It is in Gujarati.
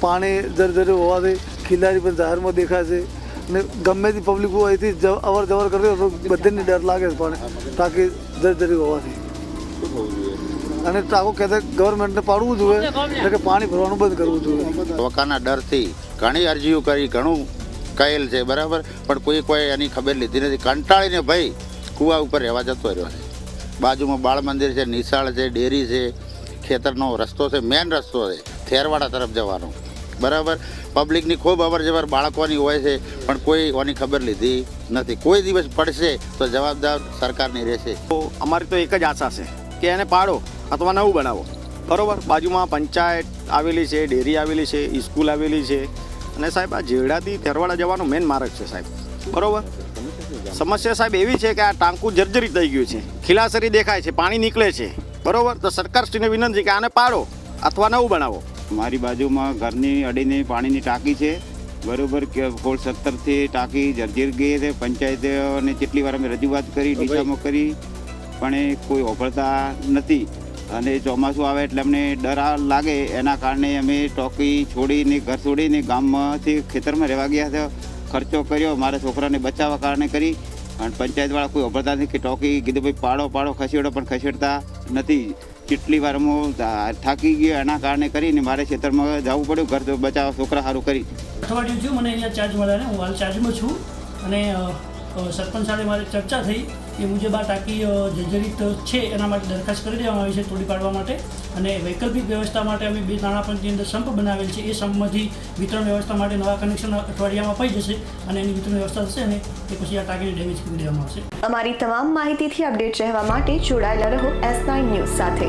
પાણી જર્જર્યું હોવાથી ખિલાડી પણ જાહેરમાં દેખાય છે ને ગમે તે પબ્લિકો અહીંથી અવર જવર કરતી હોય તો બધાને ડર લાગે છે પાણી ટાંકી જર્જરી હોવાથી અને ટાંકો કહેતા ગવર્મેન્ટને પાડવું જોઈએ એટલે કે પાણી ભરવાનું બંધ કરવું જોઈએ. ધોકાના ડરથી ઘણી અરજીઓ કરી, ઘણું કહેલ છે બરાબર, પણ કોઈ એની ખબર લીધી નથી. કંટાળીને ભાઈ કૂવા ઉપર રહેવા જતો રહ્યો છે. બાજુમાં બાળ મંદિર છે, નિશાળ છે, ડેરી છે, ખેતરનો રસ્તો છે, મેન રસ્તો છે થેરવાડા તરફ જવાનો બરાબર. પબ્લિકની ખૂબ અવર જવર બાળકોની હોય છે, પણ કોઈ ઓની ખબર લીધી નથી. કોઈ દિવસ પડશે તો જવાબદાર સરકારની રહેશે. તો અમારી તો એક જ આશા છે કે એને પાડો અથવા નવું બનાવો બરાબર. બાજુમાં પંચાયત આવેલી છે, ડેરી આવેલી છે, સ્કૂલ આવેલી છે અને સાહેબ આ જેવડાથી થેરવાડા જવાનો મેન માર્ગ છે સાહેબ બરાબર. સમસ્યા સાહેબ એવી છે કે આ ટાંકું જર્જરિત થઈ ગયું છે, ખીલાસરી દેખાય છે, પાણી નીકળે છે બરાબર. તો સરકારશ્રીને વિનંતી કે આને પાડો અથવા નવું બનાવો. મારી બાજુમાં ઘરની અડીને પાણીની ટાંકી છે બરાબર. કે 17થી ટાંકી જર્જર ગઈ છે. પંચાયતને કેટલી વાર અમે રજૂઆત કરી, ડીસામાં કરી, પણ એ કોઈ ઓફળતા નથી. અને ચોમાસું આવે એટલે અમને ડર લાગે, એના કારણે અમે ટોકી છોડીને ઘર છોડીને ગામમાંથી ખેતરમાં રહેવા ગયા હતા. ખર્ચો કર્યો મારા છોકરાને બચાવવા કારણે કરી, અને પંચાયતવાળા કોઈ ઓફળતા નથી કે ટોકી કીધું ભાઈ પાડો ખસેડો, પણ ખસેડતા નથી. કેટલી વાર હું થાકી ગયો એના કારણે કરીને મારે ખેતરમાં જવું પડ્યું ઘર બચાવવા છોકરા સારું કરી. અઠવાડિયું થયું મને અહીંયા ચાર્જ મળ્યા ને, હું હાલ ચાર્જમાં છું અને સરપંચ સાથે મારી ચર્ચા થઈ એ મુજબ આ ટાંકી જર્જરિત છે એના માટે દરખાસ્ત કરી દેવામાં આવી છે તોડી પાડવા માટે. અને વૈકલ્પિક વ્યવસ્થા માટે અમે 2 નાણાપંચની અંદર સંપ બનાવેલ છે. એ સંપમાંથી વિતરણ વ્યવસ્થા માટે નવા કનેક્શન અઠવાડિયામાં પડી જશે અને એની વિતરણ વ્યવસ્થા થશે અને એ પછી આ ટાંકીને ડેમેજ કરી દેવામાં આવશે. અમારી તમામ માહિતીથી અપડેટ રહેવા માટે જોડાયેલા રહો S9 ન્યૂઝ સાથે.